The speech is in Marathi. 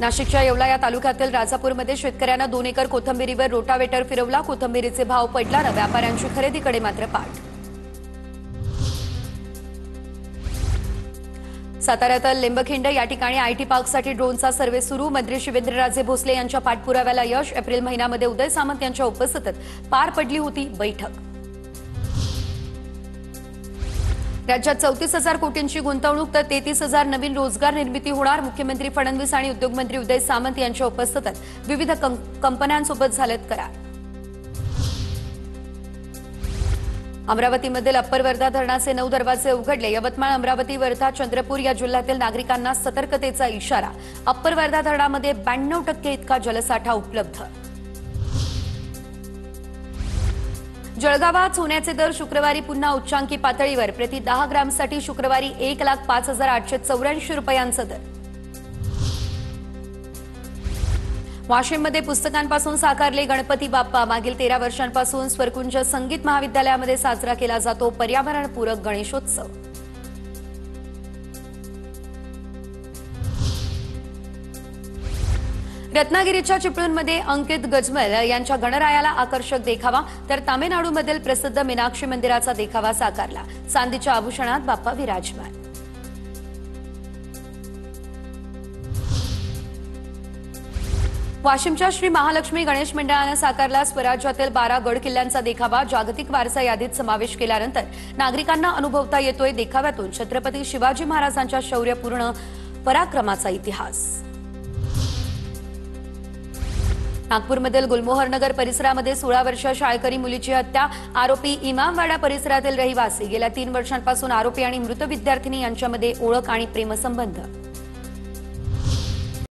नाशिकच्या येवला या तालुक्यातील राजापूरमध्ये शेतकऱ्यांना 2 एकर कोथंबिरीवर रोटावेटर फिरवला। कोथंबिरीचे भाव पडल्याने व्यापाऱ्यांची खरेदीकडे मात्र पाठ। साताऱ्यातील लिंबखिंड या ठिकाणी आयटी पार्कसाठी ड्रोनचा सर्व्हे सुरू। मंत्री शिवेंद्रराजे भोसले यांच्या पाठपुराव्याला यश। एप्रिल महिन्यामध्ये उदय सामंत यांच्या उपस्थितीत पार पडली होती बैठक। राज्यात 34,000 कोटींची गुंतवणूक तर 33,000 नवीन रोजगार निर्मिती होणार। मुख्यमंत्री फडणवीस आणि उद्योगमंत्री उदय सामंत यांच्या उपस्थितीत विविध कंपन्यांसोबत झालेत करार। अमरावतीमधील अप्पर वर्धा धरणाचे 9 दरवाजे उघडले। यवतमाळ, अमरावती, वर्धा, चंद्रपूर या जिल्ह्यातील नागरिकांना सतर्कतेचा इशारा। अप्पर वर्धा धरणामध्ये 92% इतका जलसाठा उपलब्ध। जळगावात सोन्याचे दर शुक्रवारी पुन्हा उच्चांकी पातळीवर। प्रति 10 ग्रॅमसाठी शुक्रवारी 1,05,884 रुपयांचा दर। वाशिममध्ये पुस्तकांपासून साकारले गणपती बाप्पा। मागील 13 वर्षांपासून स्वरकुंज संगीत महाविद्यालयामध्ये साजरा केला जातो पर्यावरणपूरक गणेशोत्सव। रत्नागिरीच्या चिपळूणमध्ये अंकित गजमल यांच्या गणरायाला आकर्षक देखावा तर तामिळनाडूमधील प्रसिद्ध मीनाक्षी मंदिराचा देखावा साकारला। चांदीच्या आभूषणात बाप्पा विराजमान। वाशिमच्या श्री महालक्ष्मी गणेश मंडळाने साकारला स्वराज्यातील 12 गड किल्ल्यांचा देखावा। जागतिक वारसा यादीत समावेश केल्यानंतर नागरिकांना अनुभवता येतोय देखाव्यातून छत्रपती शिवाजी महाराजांच्या शौर्यपूर्ण पराक्रमाचा इतिहास। नागपूरमधील गुलमोहरनगर परिसरामध्ये 16 वर्षीय शाळकरी मुलीची हत्या। आरोपी इमामवाडा परिसरातील रहिवासी। गेल्या 3 वर्षांपासून आरोपी आणि मृत विद्यार्थिनी यांच्यामध्ये ओळख आणि प्रेमसंबंध।